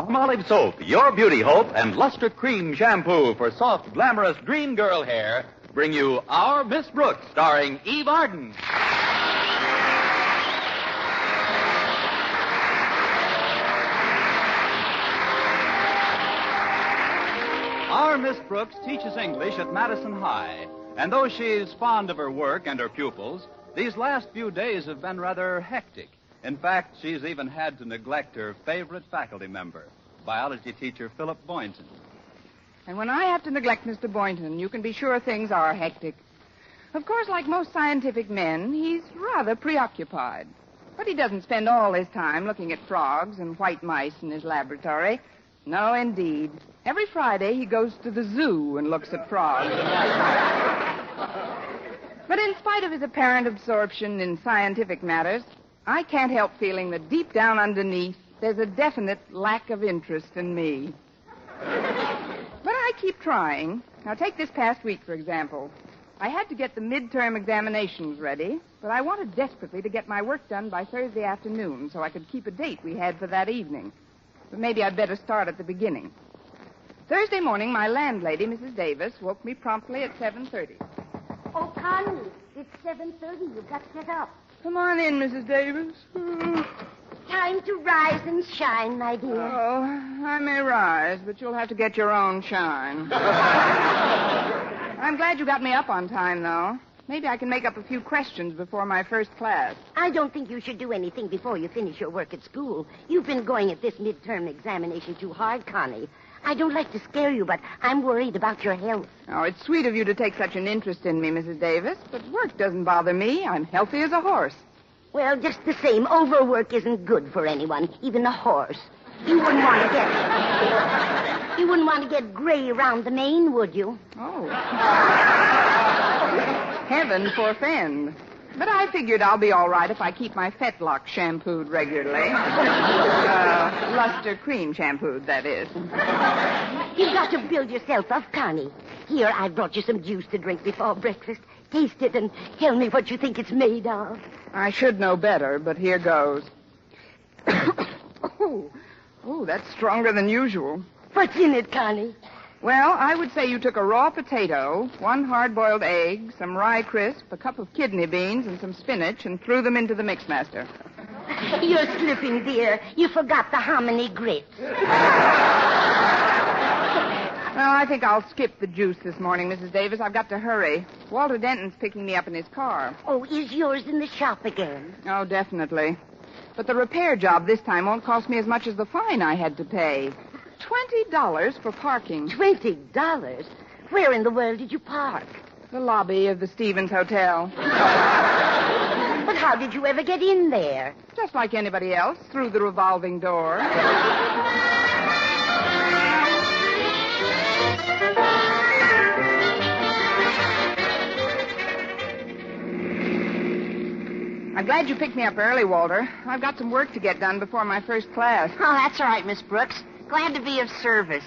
Palmolive Soap, Your Beauty Hope, and Luster Cream Shampoo for soft, glamorous dream girl hair bring you Our Miss Brooks, starring Eve Arden. Our Miss Brooks teaches English at Madison High, and though she's fond of her work and her pupils, these last few days have been rather hectic. In fact, she's even had to neglect her favorite faculty member, biology teacher Philip Boynton. And when I have to neglect Mr. Boynton, you can be sure things are hectic. Of course, like most scientific men, he's rather preoccupied. But he doesn't spend all his time looking at frogs and white mice in his laboratory. No, indeed. Every Friday, he goes to the zoo and looks at frogs and white mice. But in spite of his apparent absorption in scientific matters, I can't help feeling that deep down underneath, there's a definite lack of interest in me. But I keep trying. Now, take this past week, for example. I had to get the midterm examinations ready, but I wanted desperately to get my work done by Thursday afternoon so I could keep a date we had for that evening. But maybe I'd better start at the beginning. Thursday morning, my landlady, Mrs. Davis, woke me promptly at 7:30. Oh, Connie, it's 7:30. You've got to get up. Come on in, Mrs. Davis. Time to rise and shine, my dear. Oh, I may rise, but you'll have to get your own shine. I'm glad you got me up on time, though. Maybe I can make up a few questions before my first class. I don't think you should do anything before you finish your work at school. You've been going at this midterm examination too hard, Connie. I don't like to scare you, but I'm worried about your health. Oh, it's sweet of you to take such an interest in me, Mrs. Davis, but work doesn't bother me. I'm healthy as a horse. Well, just the same, overwork isn't good for anyone, even a horse. You wouldn't want to get gray around the mane, would you? Oh. Heaven forfend. But I figured I'll be all right if I keep my fetlock shampooed regularly. Luster cream shampooed, that is. You've got to build yourself up, Connie. Here, I brought you some juice to drink before breakfast. Taste it and tell me what you think it's made of. I should know better, but here goes. Oh, that's stronger than usual. What's in it, Connie? Well, I would say you took a raw potato, 1 hard-boiled egg, some rye crisp, a cup of kidney beans, and some spinach, and threw them into the mixmaster. You're slipping, dear. You forgot the hominy grits. Well, I think I'll skip the juice this morning, Mrs. Davis. I've got to hurry. Walter Denton's picking me up in his car. Oh, is yours in the shop again? Oh, definitely. But the repair job this time won't cost me as much as the fine I had to pay. $20 for parking. $20? Where in the world did you park? The lobby of the Stevens Hotel. But how did you ever get in there? Just like anybody else, through the revolving door. I'm glad you picked me up early, Walter. I've got some work to get done before my first class. Oh, that's all right, Miss Brooks. Glad to be of service.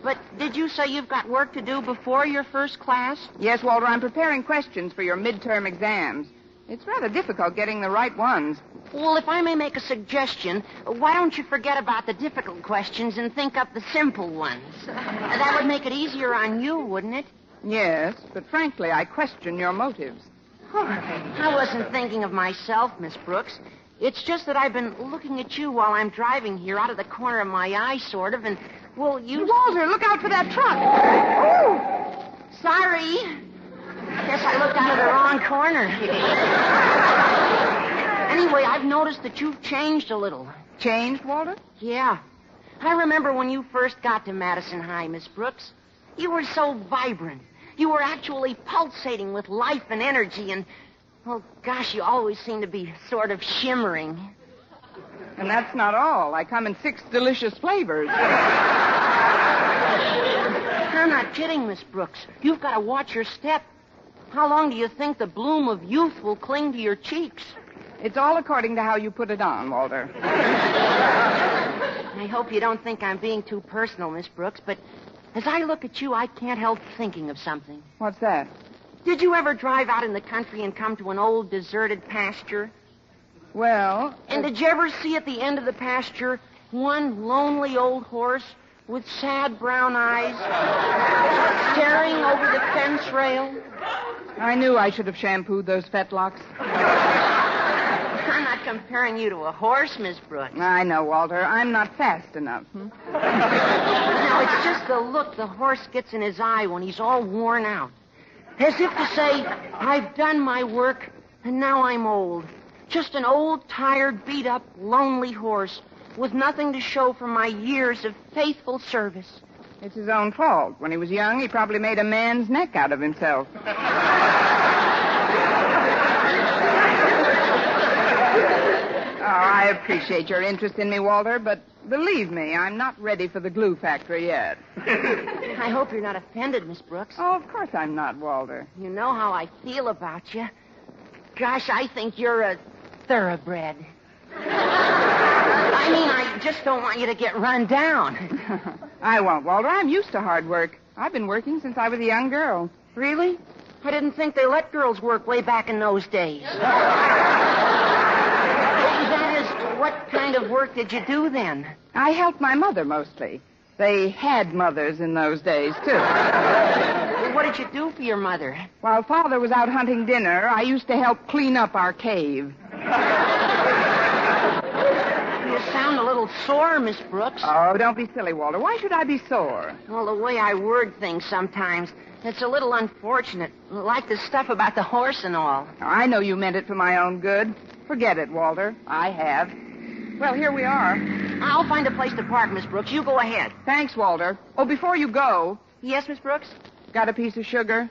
But did you say you've got work to do before your first class? Yes, Walter, I'm preparing questions for your midterm exams. It's rather difficult getting the right ones. Well, if I may make a suggestion, why don't you forget about the difficult questions and think up the simple ones? That would make it easier on you, wouldn't it? Yes, but frankly, I question your motives. I wasn't thinking of myself, Miss Brooks. It's just that I've been looking at you while I'm driving here out of the corner of my eye, sort of, and, well, you... Walter, look out for that truck! Oh! Sorry. Guess I looked out of the wrong corner. Anyway, I've noticed that you've changed a little. Changed, Walter? Yeah. I remember when you first got to Madison High, Miss Brooks. You were so vibrant. You were actually pulsating with life and energy, and, well, gosh, you always seem to be sort of shimmering. And that's not all. I come in 6 delicious flavors. I'm not kidding, Miss Brooks. You've got to watch your step. How long do you think the bloom of youth will cling to your cheeks? It's all according to how you put it on, Walter. I hope you don't think I'm being too personal, Miss Brooks, but as I look at you, I can't help thinking of something. What's that? Did you ever drive out in the country and come to an old deserted pasture? Well... And did you ever see at the end of the pasture One lonely old horse with sad brown eyes staring over the fence rail. I knew I should have shampooed those fetlocks. I'm not comparing you to a horse, Miss Brooks. I know, Walter. I'm not fast enough. Now, it's just the look the horse gets in his eye when he's all worn out. As if to say, I've done my work, and now I'm old. Just an old, tired, beat-up, lonely horse with nothing to show for my years of faithful service. It's his own fault. When he was young, he probably made a man's neck out of himself. I appreciate your interest in me, Walter, but believe me, I'm not ready for the glue factory yet. I hope you're not offended, Miss Brooks. Oh, of course I'm not, Walter. You know how I feel about you. Gosh, I think you're a thoroughbred. I mean, I just don't want you to get run down. I won't, Walter. I'm used to hard work. I've been working since I was a young girl. Really? I didn't think they let girls work way back in those days. That is, what kind of work did you do then? I helped my mother mostly. They had mothers in those days, too. What did you do for your mother? While Father was out hunting dinner, I used to help clean up our cave. You sound a little sore, Miss Brooks. Oh, don't be silly, Walter. Why should I be sore? Well, the way I word things sometimes, it's a little unfortunate. Like the stuff about the horse and all. I know you meant it for my own good. Forget it, Walter. I have. Well, here we are. I'll find a place to park, Miss Brooks. You go ahead. Thanks, Walter. Oh, before you go, Yes, Miss Brooks? got a piece of sugar?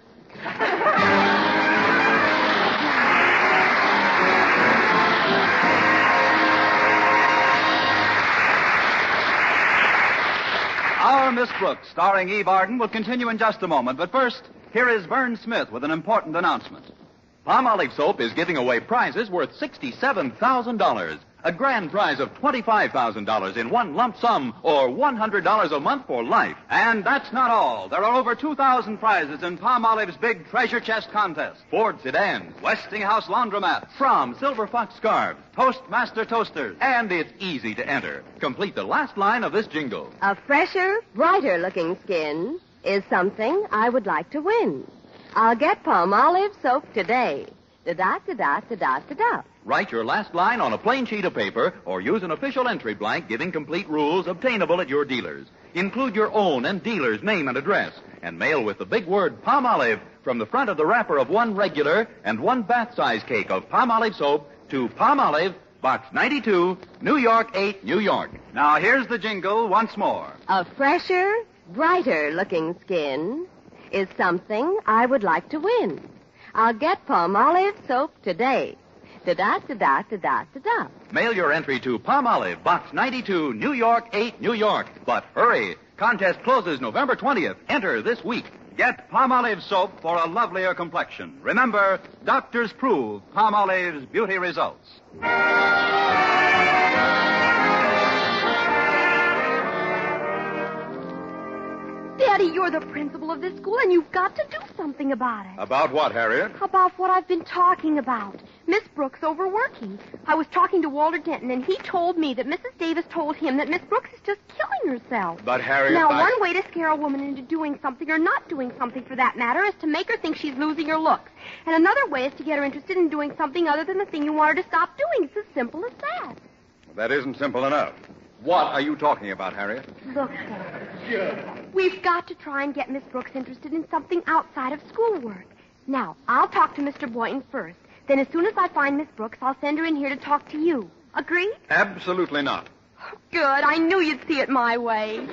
Our Miss Brooks, starring Eve Arden, will continue in just a moment. But first, here is Vern Smith with an important announcement. Palmolive Soap is giving away prizes worth $67,000. A grand prize of $25,000 in one lump sum or $100 a month for life. And that's not all. There are over 2,000 prizes in Palmolive's big treasure chest contest. Ford sedans, Westinghouse laundromats, From Silver Fox scarves, Toastmaster toasters. and it's easy to enter. Complete the last line of this jingle. A fresher, brighter-looking skin is something I would like to win. I'll get Palmolive soap today. Da-da-da-da-da-da-da. Write your last line on a plain sheet of paper or use an official entry blank giving complete rules obtainable at your dealers. Include your own and dealer's name and address and mail with the big word Palmolive from the front of the wrapper of one regular and one bath-size cake of Palmolive soap to Palmolive, Box 92, New York 8, New York. Now, here's the jingle once more. A fresher, brighter-looking skin is something I would like to win. I'll get Palmolive soap today. Da-da-da-da-da-da-da. Mail your entry to Palmolive, Box 92, New York 8, New York. But hurry! Contest closes November 20th. Enter this week. Get Palmolive soap for a lovelier complexion. Remember, doctors prove Palmolive's beauty results. Daddy, you're the principal of this school, and you've got to do something about it. About what, Harriet? About what I've been talking about. Miss Brooks overworking. I was talking to Walter Denton, and he told me that Mrs. Davis told him that Miss Brooks is just killing herself. But, Harriet, Now, one way to scare a woman into doing something, or not doing something for that matter, is to make her think she's losing her looks. And another way is to get her interested in doing something other than the thing you want her to stop doing. It's as simple as that. That isn't simple enough. What are you talking about, Harriet? Look, Daddy. We've got to try and get Miss Brooks interested in something outside of schoolwork. Now, I'll talk to Mr. Boynton first. Then as soon as I find Miss Brooks, I'll send her in here to talk to you. Agreed? Absolutely not. Good. I knew you'd see it my way.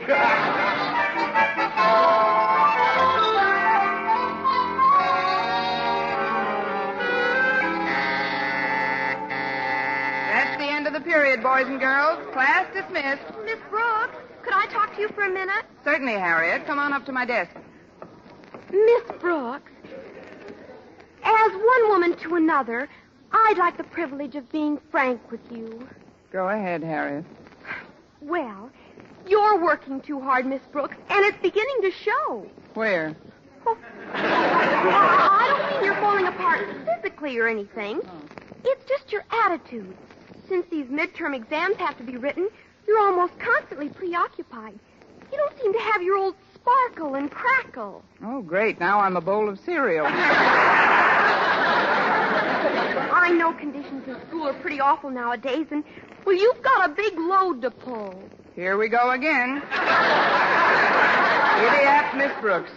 That's the end of the period, boys and girls. Class dismissed. Miss Brooks, could I talk to you for a minute? Certainly, Harriet. Come on up to my desk. Miss Brooks, as one woman to another, I'd like the privilege of being frank with you. Go ahead, Harriet. Well, you're working too hard, Miss Brooks, and it's beginning to show. Where? Oh, I don't mean you're falling apart physically or anything. It's just your attitude. Since these midterm exams have to be written, You're almost constantly preoccupied. You don't seem to have your old sparkle and crackle. Oh, great. Now I'm a bowl of cereal. I know conditions in school are pretty awful nowadays, and, well, you've got a big load to pull. Here we go again. Giddy up, Miss Brooks.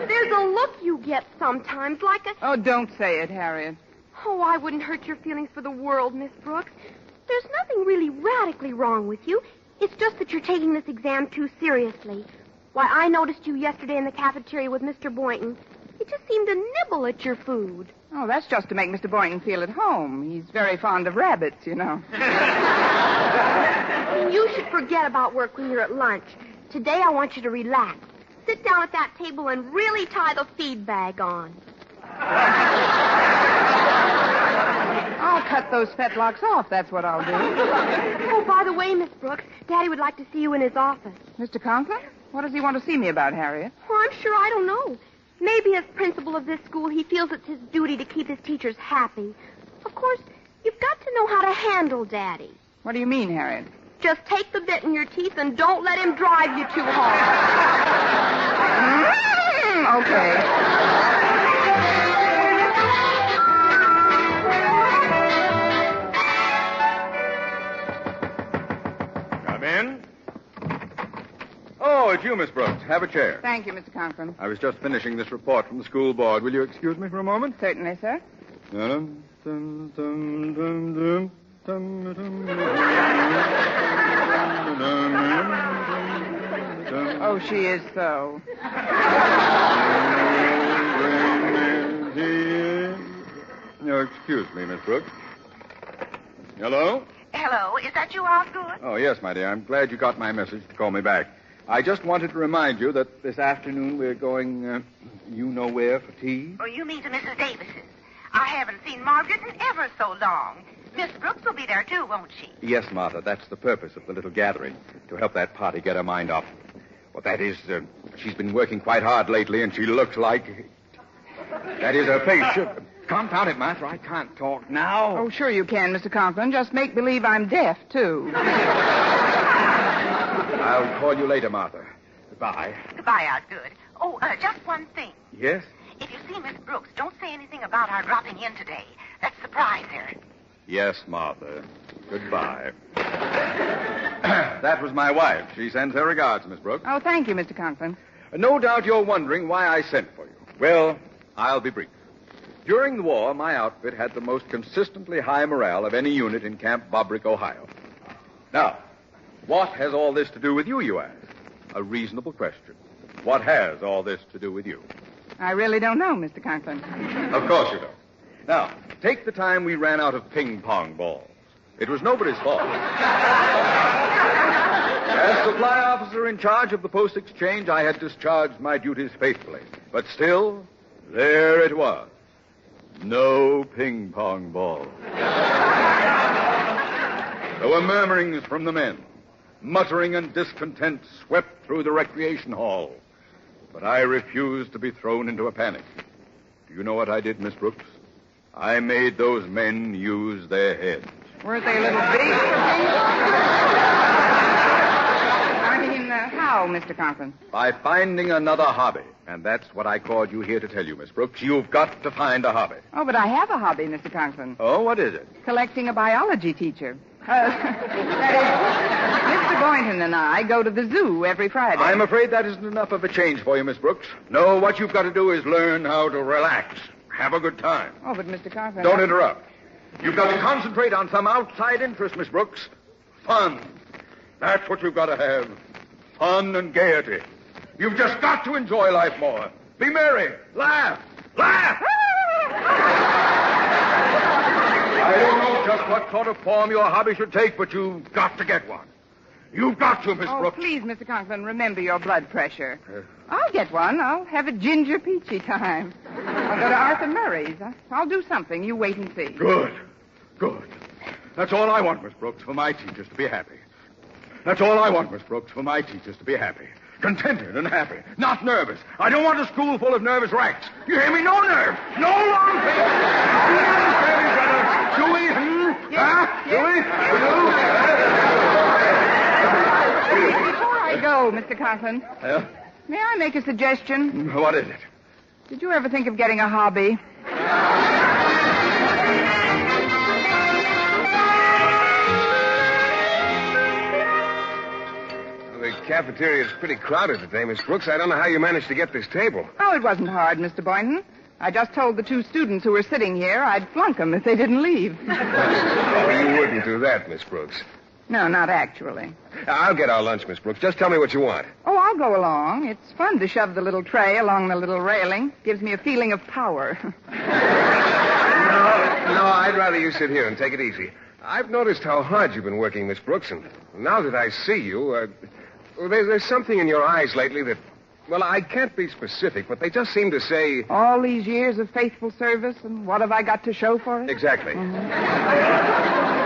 There's a look you get sometimes, like a... Oh, don't say it, Harriet. Oh, I wouldn't hurt your feelings for the world, Miss Brooks. There's nothing really radically wrong with you. It's just that you're taking this exam too seriously. Why, I noticed you yesterday in the cafeteria with Mr. Boynton. He just seemed to nibble at your food. Oh, that's just to make Mr. Boynton feel at home. He's very fond of rabbits, you know. You should forget about work when you're at lunch. Today I want you to relax. Sit down at that table and really tie the feed bag on. I'll cut those fetlocks off, that's what I'll do. Oh, by the way, Miss Brooks, Daddy would like to see you in his office. Mr. Conklin? What does he want to see me about, Harriet? Well, I'm sure I don't know. Maybe as principal of this school, he feels it's his duty to keep his teachers happy. Of course, you've got to know how to handle Daddy. What do you mean, Harriet? Just take the bit in your teeth and don't let him drive you too hard. Okay. Come in. Oh, it's you, Miss Brooks. Have a chair. Thank you, Mr. Conklin. I was just finishing this report from the school board. Will you excuse me for a moment? Certainly, sir. Oh, she is so. No, excuse me, Miss Brooks. Hello? Hello, is that you, Osgood? Oh, yes, my dear. I'm glad you got my message to call me back. I just wanted to remind you that this afternoon we're going, you know where, for tea. Oh, you mean to Mrs. Davis's. I haven't seen Margaret in ever so long. Miss Brooks will be there, too, won't she? Yes, Martha, that's the purpose of the little gathering, to help that party get her mind off. Well, that is, she's been working quite hard lately, and she looks like... That is her face. Confound it, Martha, I can't talk now. Oh, sure you can, Mr. Conklin. Just make believe I'm deaf, too. I'll call you later, Martha. Goodbye. Goodbye, Osgood. Oh, just one thing. Yes? If you see Miss Brooks, don't say anything about our dropping in today. Let's surprise her. Yes, Martha. Goodbye. That was my wife. She sends her regards, Miss Brooks. Oh, thank you, Mr. Conklin. No doubt you're wondering why I sent for you. Well, I'll be brief. During the war, my outfit had the most consistently high morale of any unit in Camp Bobrick, Ohio. Now, what has all this to do with you, you ask? A reasonable question. What has all this to do with you? I really don't know, Mr. Conklin. Of course you don't. Now, take the time we ran out of ping-pong balls. It was nobody's fault. As supply officer in charge of the post exchange, I had discharged my duties faithfully. But still, there it was. No ping-pong balls. There were murmurings from the men. Muttering and discontent swept through the recreation hall. But I refused to be thrown into a panic. Do you know what I did, Miss Brooks? I made those men use their heads. Weren't they a little big? I mean, how, Mr. Conklin? By finding another hobby. And that's what I called you here to tell you, Miss Brooks. You've got to find a hobby. Oh, but I have a hobby, Mr. Conklin. Oh, what is it? Collecting a biology teacher. That is, Mr. Boynton and I go to the zoo every Friday. I'm afraid that isn't enough of a change for you, Miss Brooks. No, what you've got to do is learn how to relax. Have a good time. Oh, but Mr. Conklin... Don't interrupt. You've got to concentrate on some outside interest, Miss Brooks. Fun. That's what you've got to have. Fun and gaiety. You've just got to enjoy life more. Be merry. Laugh. Laugh! I don't know just what sort of form your hobby should take, but you've got to get one. You've got to, Miss Brooks. Oh, please, Mr. Conklin, remember your blood pressure. I'll get one. I'll have a ginger peachy time. I'll go to Arthur Murray's. I'll do something. You wait and see. Good. Good. That's all I want, Miss Brooks, for my teachers to be happy. That's all I want, Miss Brooks, for my teachers to be happy. Contented and happy. Not nervous. I don't want a school full of nervous wrecks. You hear me? No nerves. No long things. Do we? Huh? Do we? I go, Mr. Conklin, may I make a suggestion? What is it? Did you ever think of getting a hobby? The cafeteria is pretty crowded today, Miss Brooks. I don't know how you managed to get this table. Oh, it wasn't hard, Mr. Boynton. I just told the two students who were sitting here I'd flunk them if they didn't leave. Oh, you wouldn't do that, Miss Brooks. No, not actually. I'll get our lunch, Miss Brooks. Just tell me what you want. Oh, I'll go along. It's fun to shove the little tray along the little railing. Gives me a feeling of power. No, I'd rather you sit here and take it easy. I've noticed how hard you've been working, Miss Brooks, and now that I see you, there's something in your eyes lately that, well, I can't be specific, but they just seem to say... All these years of faithful service, and what have I got to show for it? Exactly. Mm-hmm.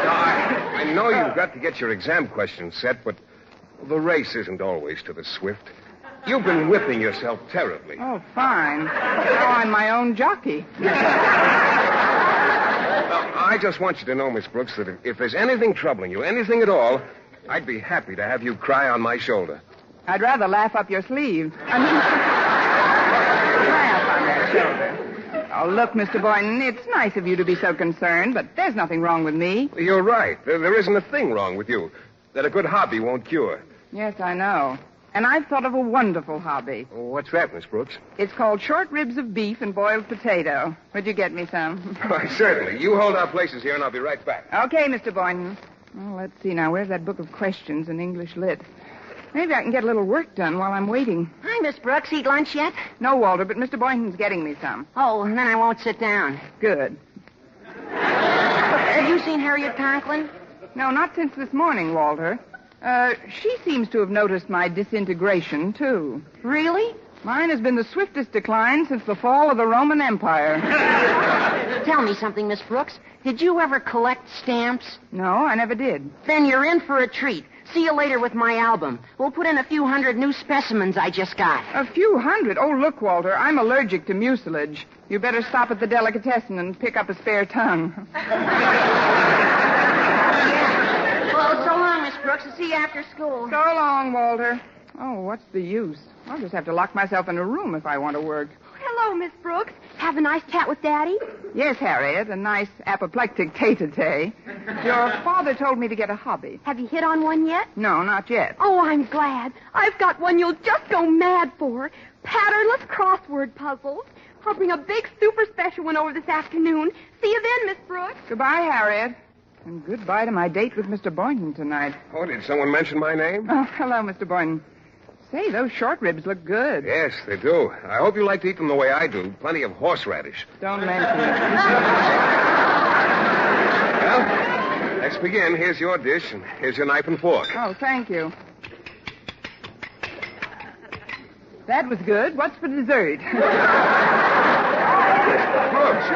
Now, I know you've got to get your exam questions set, but the race isn't always to the swift. You've been whipping yourself terribly. Oh, fine. Now I'm my own jockey. I just want you to know, Miss Brooks, that if there's anything troubling you, anything at all, I'd be happy to have you cry on my shoulder. I'd rather laugh up your sleeve. Cry up on that shoulder. Oh, look, Mr. Boynton, it's nice of you to be so concerned, but there's nothing wrong with me. You're right. There isn't a thing wrong with you that a good hobby won't cure. Yes, I know. And I've thought of a wonderful hobby. What's that, Miss Brooks? It's called short ribs of beef and boiled potato. Would you get me some? Why, certainly. You hold our places here, and I'll be right back. Okay, Mr. Boynton. Well, let's see now. Where's that book of questions in English Lit? Maybe I can get a little work done while I'm waiting. Hi, Miss Brooks. Eat lunch yet? No, Walter, but Mr. Boynton's getting me some. Oh, then I won't sit down. Good. Have you seen Harriet Conklin? No, not since this morning, Walter. She seems to have noticed my disintegration, too. Really? Mine has been the swiftest decline since the fall of the Roman Empire. Tell me something, Miss Brooks. Did you ever collect stamps? No, I never did. Then you're in for a treat. See you later with my album. We'll put in a few hundred new specimens I just got. A few hundred? Oh, look, Walter, I'm allergic to mucilage. You better stop at the delicatessen and pick up a spare tongue. Well, so long, Miss Brooks. I'll see you after school. So long, Walter. Oh, what's the use? I'll just have to lock myself in a room if I want to work. Hello, Miss Brooks. Have a nice chat with Daddy? Yes, Harriet, a nice apoplectic tete-a-tete. Your father told me to get a hobby. Have you hit on one yet? No, not yet. Oh, I'm glad. I've got one you'll just go mad for. Patternless crossword puzzles. I'll bring a big super special one over this afternoon. See you then, Miss Brooks. Goodbye, Harriet. And goodbye to my date with Mr. Boynton tonight. Oh, did someone mention my name? Oh, hello, Mr. Boynton. Say, those short ribs look good. Yes, they do. I hope you like to eat them the way I do. Plenty of horseradish. Don't mention it. Well, let's begin. Here's your dish, and here's your knife and fork. Oh, thank you. That was good. What's for dessert? Brooks,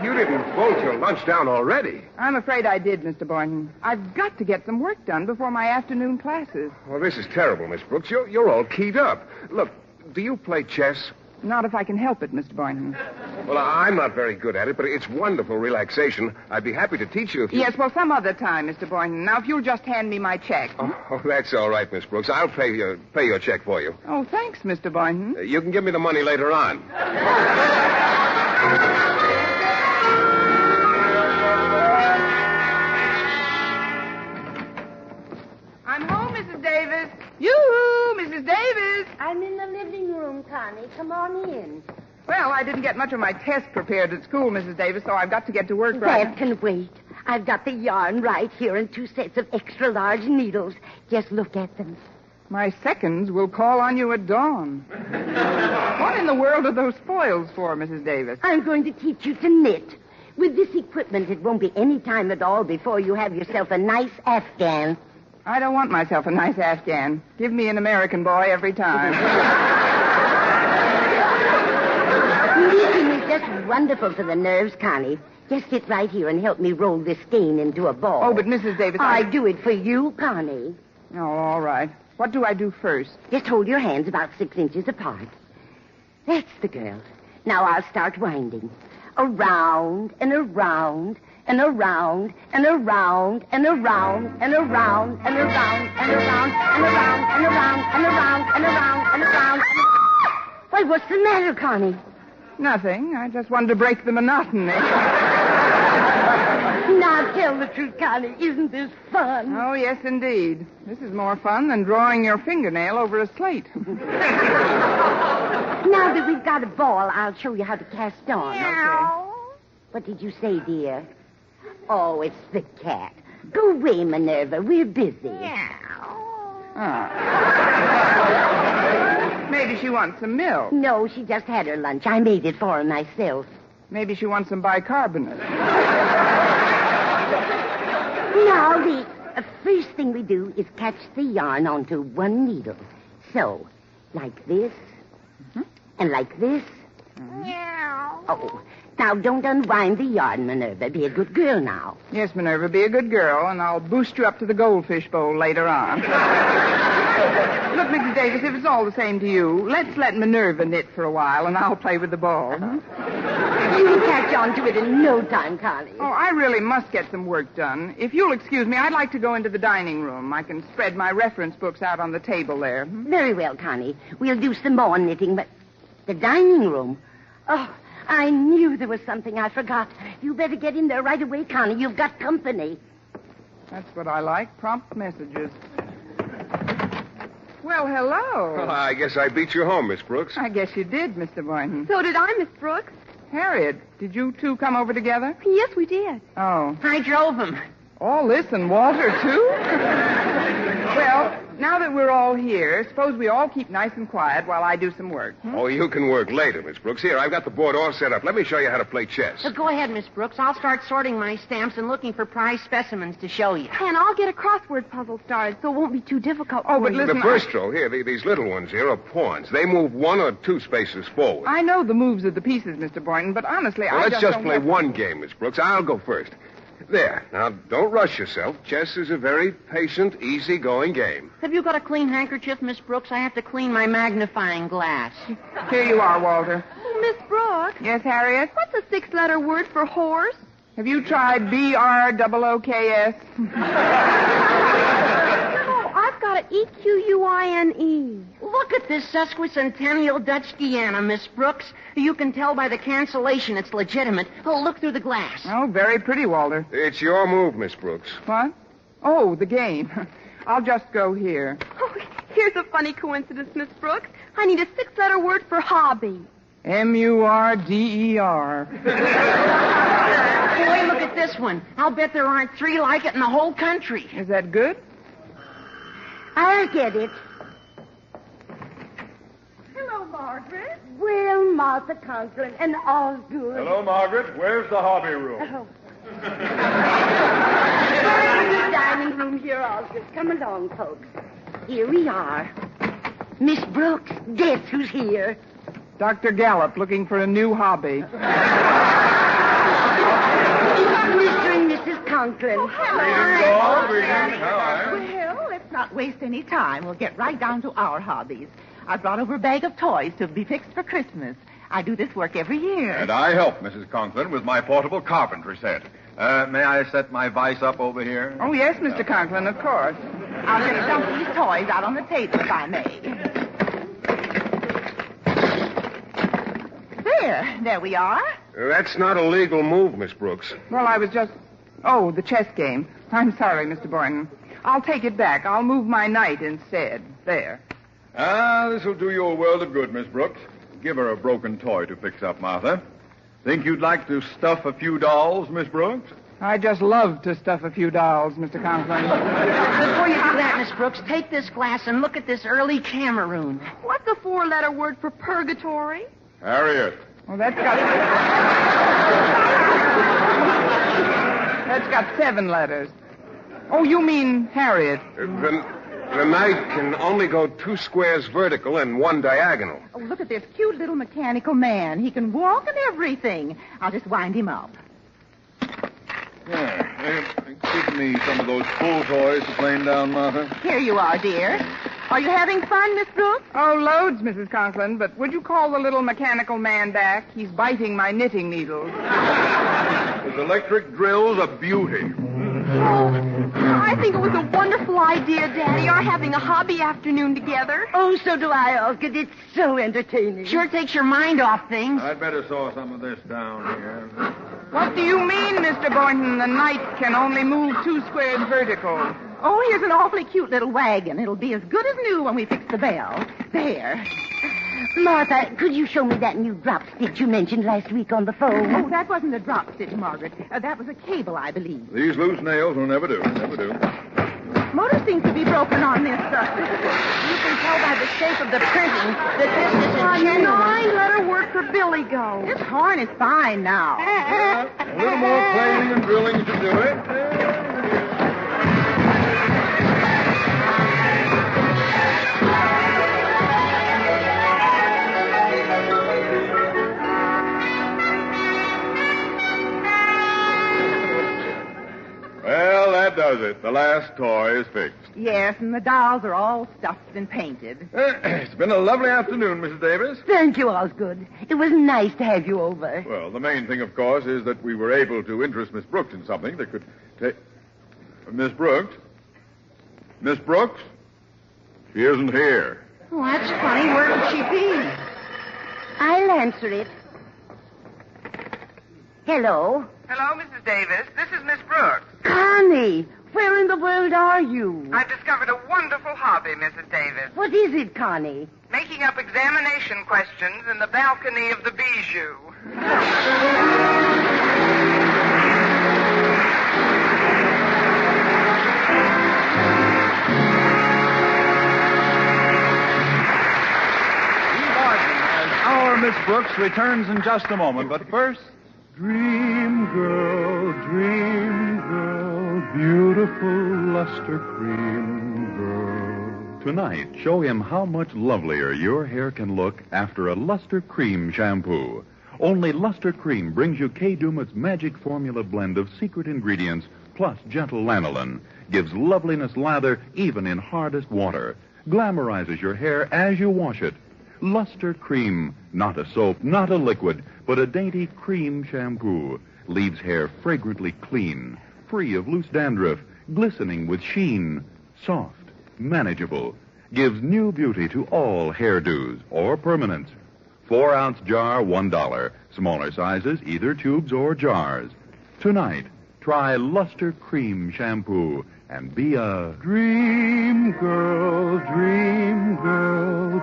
you didn't bolt your lunch down already. I'm afraid I did, Mr. Boynton. I've got to get some work done before my afternoon classes. Well, this is terrible, Miss Brooks. You're all keyed up. Look, do you play chess? Not if I can help it, Mr. Boynton. Well, I'm not very good at it, but it's wonderful relaxation. I'd be happy to teach you if you... Yes, well, some other time, Mr. Boynton. Now, if you'll just hand me my check. Oh, that's all right, Miss Brooks. I'll pay your check for you. Oh, thanks, Mr. Boynton. You can give me the money later on. I'm home, Mrs. Davis. Yoo-hoo, Mrs. Davis. I'm in the living room, Connie. Come on in. Well, I didn't get much of my test prepared at school, Mrs. Davis, so I've got to get to work right That can wait. I've got the yarn right here and 2 sets of extra-large needles. Just look at them. My seconds will call on you at dawn. What in the world are those foils for, Mrs. Davis? I'm going to teach you to knit. With this equipment, it won't be any time at all before you have yourself a nice Afghan. I don't want myself a nice Afghan. Give me an American boy every time. Knitting is just wonderful for the nerves, Connie. Just sit right here and help me roll this skein into a ball. Oh, but Mrs. Davis, I do it for you, Connie. Oh, all right. What do I do first? Just hold your hands about 6 inches apart. That's the girl. Now I'll start winding. Around and around and around and around and around and around and around and around and around and around and around and around and around. Why, what's the matter, Connie? Nothing. I just wanted to break the monotony. Now tell the truth, Connie. Isn't this fun? Oh, yes, indeed. This is more fun than drawing your fingernail over a slate. Now that we've got a ball, I'll show you how to cast on. Okay. What did you say, dear? Oh, it's the cat. Go away, Minerva. We're busy. Maybe she wants some milk. No, she just had her lunch. I made it for her myself. Maybe she wants some bicarbonate. Now, the first thing we do is catch the yarn onto one needle. So, like this, and like this. Oh, now don't unwind the yarn, Minerva. Be a good girl now. Yes, Minerva, be a good girl, and I'll boost you up to the goldfish bowl later on. Look, Mrs. Davis, if it's all the same to you, let's let Minerva knit for a while, and I'll play with the ball. You'll catch on to it in no time, Connie. Oh, I really must get some work done. If you'll excuse me, I'd like to go into the dining room. I can spread my reference books out on the table there. Very well, Connie. We'll do some more knitting, but the dining room? Oh, I knew there was something I forgot. You better get in there right away, Connie. You've got company. That's what I like, prompt messages. Well, hello. Well, I guess I beat you home, Miss Brooks. I guess you did, Mr. Boynton. So did I, Miss Brooks. Harriet, did you two come over together? Yes, we did. Oh. I drove him. All this and Walter, too? Well, now that we're all here, suppose we all keep nice and quiet while I do some work. Oh, you can work later, Miss Brooks. Here, I've got the board all set up. Let me show you how to play chess. So go ahead, Miss Brooks. I'll start sorting my stamps and looking for prize specimens to show you. And I'll get a crossword puzzle started so it won't be too difficult Oh, for but you. listen, The first row, here, these little ones here are pawns. They move 1 or 2 spaces forward. I know the moves of the pieces, Mr. Boynton, but honestly, Well, I let's just don't play have... one game, Miss Brooks. I'll go first. There. Now, don't rush yourself. Chess is a very patient, easy-going game. Have you got a clean handkerchief, Miss Brooks? I have to clean my magnifying glass. Here you are, Walter. Oh, Miss Brooks, Yes, Harriet? what's a 6-letter word for horse? Have you tried BROOKS? Oh, I've got an EQUINE. Look at this sesquicentennial Dutch Guiana, Miss Brooks. You can tell by the cancellation it's legitimate. Oh, look through the glass. Oh, very pretty, Walter. It's your move, Miss Brooks. What? Oh, the game. I'll just go here. Oh, here's a funny coincidence, Miss Brooks. I need a 6-letter word for hobby. MURDER. Boy, look at this one. I'll bet there aren't 3 like it in the whole country. Is that good? I'll get it. Hello, Margaret. Well, Martha Conklin and Osgood. Hello, Margaret. Where's the hobby room? Oh. We're in the dining room here, Osgood. Come along, folks. Here we are. Miss Brooks, guess who's here? Dr. Gallup looking for a new hobby. Mr. and Mrs. Conklin. Well, let's not waste any time. We'll get right down to our hobbies. I brought over a bag of toys to be fixed for Christmas. I do this work every year. And I help Mrs. Conklin with my portable carpentry set. May I set my vise up over here? Oh, yes, Mr. Conklin, of course. I'll just dump these toys out on the table, if I may. There we are. That's not a legal move, Miss Brooks. Well, I was just... Oh, the chess game. I'm sorry, Mr. Boynton. I'll take it back. I'll move my knight instead. There. This will do you a world of good, Miss Brooks. Give her a broken toy to fix up, Martha. Think you'd like to stuff a few dolls, Miss Brooks? I just love to stuff a few dolls, Mr. Conklin. Before you do that, Miss Brooks, take this glass and look at this early Cameroon. What's a 4-letter word for purgatory? Harriet. Well, that's got 7 letters. Oh, you mean Harriet. The knight can only go 2 squares vertical and 1 diagonal. Oh, look at this cute little mechanical man. He can walk and everything. I'll just wind him up. Give me some of those pull toys to plane down, Martha. Here you are, dear. Are you having fun, Miss Brooks? Oh, loads, Mrs. Conklin, but would you call the little mechanical man back? He's biting my knitting needles. His electric drill's a beauty. Oh, I think it was a wonderful idea, Daddy, our having a hobby afternoon together. Oh, so do I, Osgood. It's so entertaining. Sure takes your mind off things. I'd better saw some of this down here. What do you mean, Mr. Boynton? The knight can only move 2 squares vertical. Oh, here's an awfully cute little wagon. It'll be as good as new when we fix the bell. There. Martha, could you show me that new drop stitch you mentioned last week on the phone? Oh, that wasn't a drop stitch, Margaret. That was a cable, I believe. These loose nails will never do. Never do. Motor seems to be broken on this. You can tell by the shape of the printing that this isn't genuine. Nine, let her work for Billy go. This horn is fine now. A little more planing and drilling should do it. Well, that does it. The last toy is fixed. Yes, and the dolls are all stuffed and painted. It's been a lovely afternoon, Mrs. Davis. Thank you, Osgood. It was nice to have you over. Well, the main thing, of course, is that we were able to interest Miss Brooks in something that could take... Miss Brooks? Miss Brooks? She isn't here. Oh, that's funny. Where could she be? I'll answer it. Hello? Hello, Mrs. Davis. This is Miss Brooks. Connie, where in the world are you? I've discovered a wonderful hobby, Mrs. Davis. What is it, Connie? Making up examination questions in the balcony of the Bijou. Steve Arden as our Miss Brooks returns in just a moment, but first... Dream girl, beautiful luster cream girl. Tonight, show him how much lovelier your hair can look after a Luster Cream shampoo. Only Luster Cream brings you Kay Daumit's magic formula blend of secret ingredients plus gentle lanolin. Gives loveliness lather even in hardest water. Glamorizes your hair as you wash it. Luster Cream, not a soap, not a liquid, but a dainty cream shampoo. Leaves hair fragrantly clean, free of loose dandruff, glistening with sheen, soft, manageable. Gives new beauty to all hairdos or permanents. 4-ounce jar, $1. Smaller sizes, either tubes or jars. Tonight, try Luster Cream shampoo and be a Dream girl,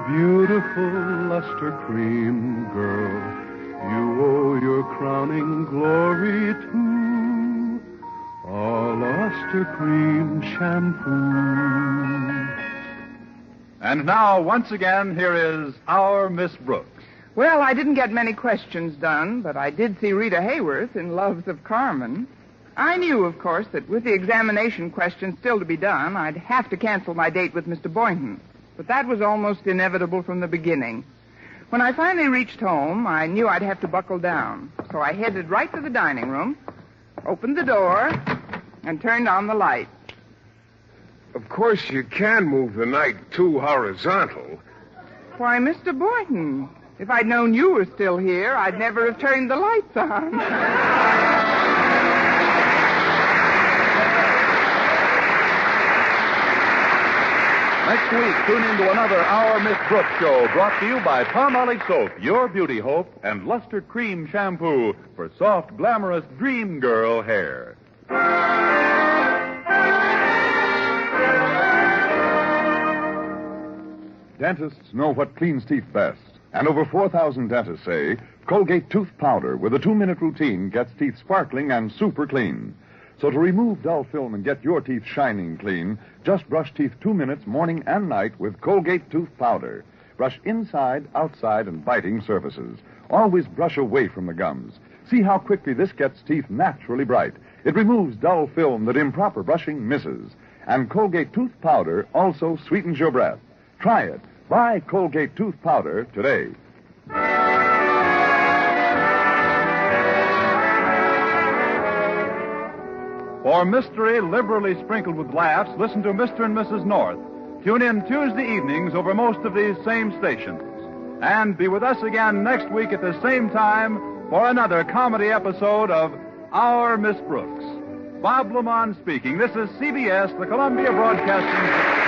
beautiful luster cream girl. You owe your crowning glory to a luster cream shampoo. And now, once again, here is our Miss Brooks. Well, I didn't get many questions done, but I did see Rita Hayworth in Loves of Carmen. I knew, of course, that with the examination questions still to be done, I'd have to cancel my date with Mr. Boynton. But that was almost inevitable from the beginning. When I finally reached home, I knew I'd have to buckle down. So I headed right to the dining room, opened the door, and turned on the light. Of course, you can move the night too horizontal. Why, Mr. Boynton, if I'd known you were still here, I'd never have turned the lights on. Next week, tune in to another Our Miss Brooks show brought to you by Palmolive Soap, your beauty hope, and Luster Cream Shampoo for soft, glamorous dream girl hair. Dentists know what cleans teeth best. And over 4,000 dentists say Colgate Tooth Powder with a 2-minute routine gets teeth sparkling and super clean. So to remove dull film and get your teeth shining clean, just brush teeth 2 minutes morning and night with Colgate Tooth Powder. Brush inside, outside, and biting surfaces. Always brush away from the gums. See how quickly this gets teeth naturally bright. It removes dull film that improper brushing misses. And Colgate Tooth Powder also sweetens your breath. Try it. Buy Colgate Tooth Powder today. For mystery liberally sprinkled with laughs, listen to Mr. and Mrs. North. Tune in Tuesday evenings over most of these same stations. And be with us again next week at the same time for another comedy episode of Our Miss Brooks. Bob Lamont speaking. This is CBS, the Columbia Broadcasting System.